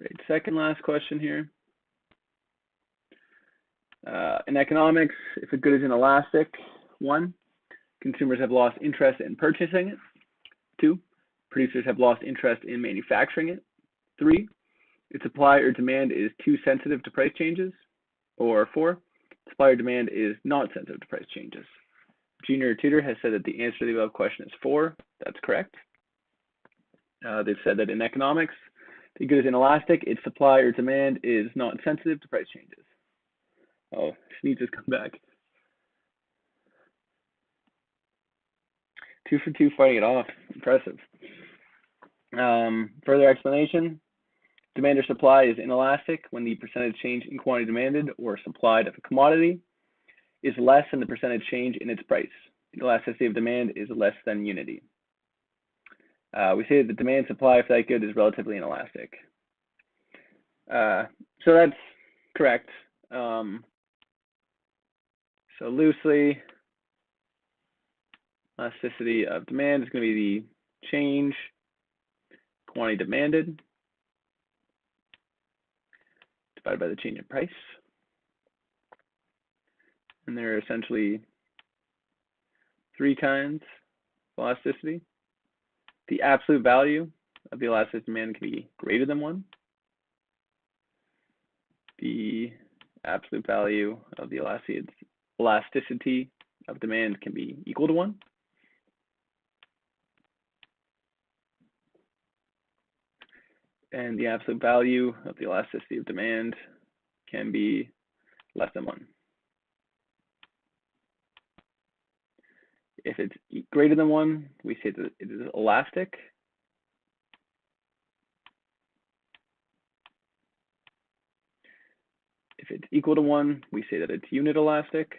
right, second last question here. In economics, if a good is inelastic, 1, consumers have lost interest in purchasing it. 2, producers have lost interest in manufacturing it. 3, its supply or demand is too sensitive to price changes. Or 4, supply or demand is not sensitive to price changes. Junior Tutor has said that the answer to the above question is 4. That's correct. They've said that in economics, the good is inelastic, its supply or demand is not sensitive to price changes. Oh, Sneed just come back. 2 for 2 fighting it off. Impressive. Further explanation. Demand or supply is inelastic when the percentage change in quantity demanded or supplied of a commodity is less than the percentage change in its price. The elasticity of demand is less than unity. We say that the demand supply for that good is relatively inelastic. So that's correct. So loosely, elasticity of demand is going to be the change quantity demanded divided by the change in price. And there are essentially 3 kinds of elasticity. The absolute value of the elastic demand can be greater than 1. The absolute value of the elasticity of demand can be equal to 1. And the absolute value of the elasticity of demand can be less than 1. If it's greater than 1, we say that it is elastic. If it's equal to 1, we say that it's unit elastic.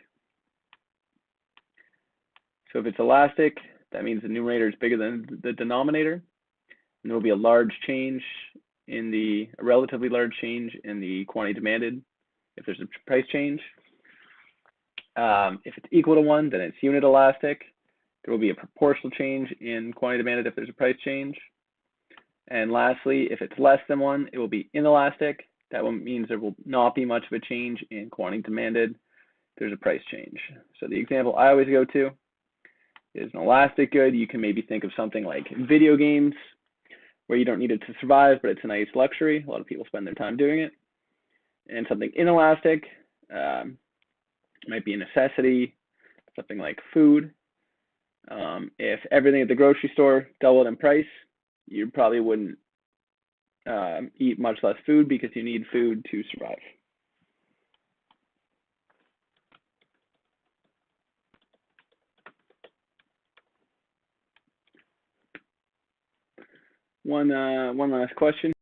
So if it's elastic, that means the numerator is bigger than the denominator, and there will be a relatively large change in the quantity demanded if there's a price change. If it's equal to 1, then it's unit elastic. There will be a proportional change in quantity demanded if there's a price change. And lastly, if it's less than 1, it will be inelastic. That means there will not be much of a change in quantity demanded if there's a price change. So the example I always go to is an elastic good. You can maybe think of something like video games, where you don't need it to survive, but it's a nice luxury. A lot of people spend their time doing it. And something inelastic might be a necessity, something like food. If everything at the grocery store doubled in price, you probably wouldn't eat much less food because you need food to survive. One last question.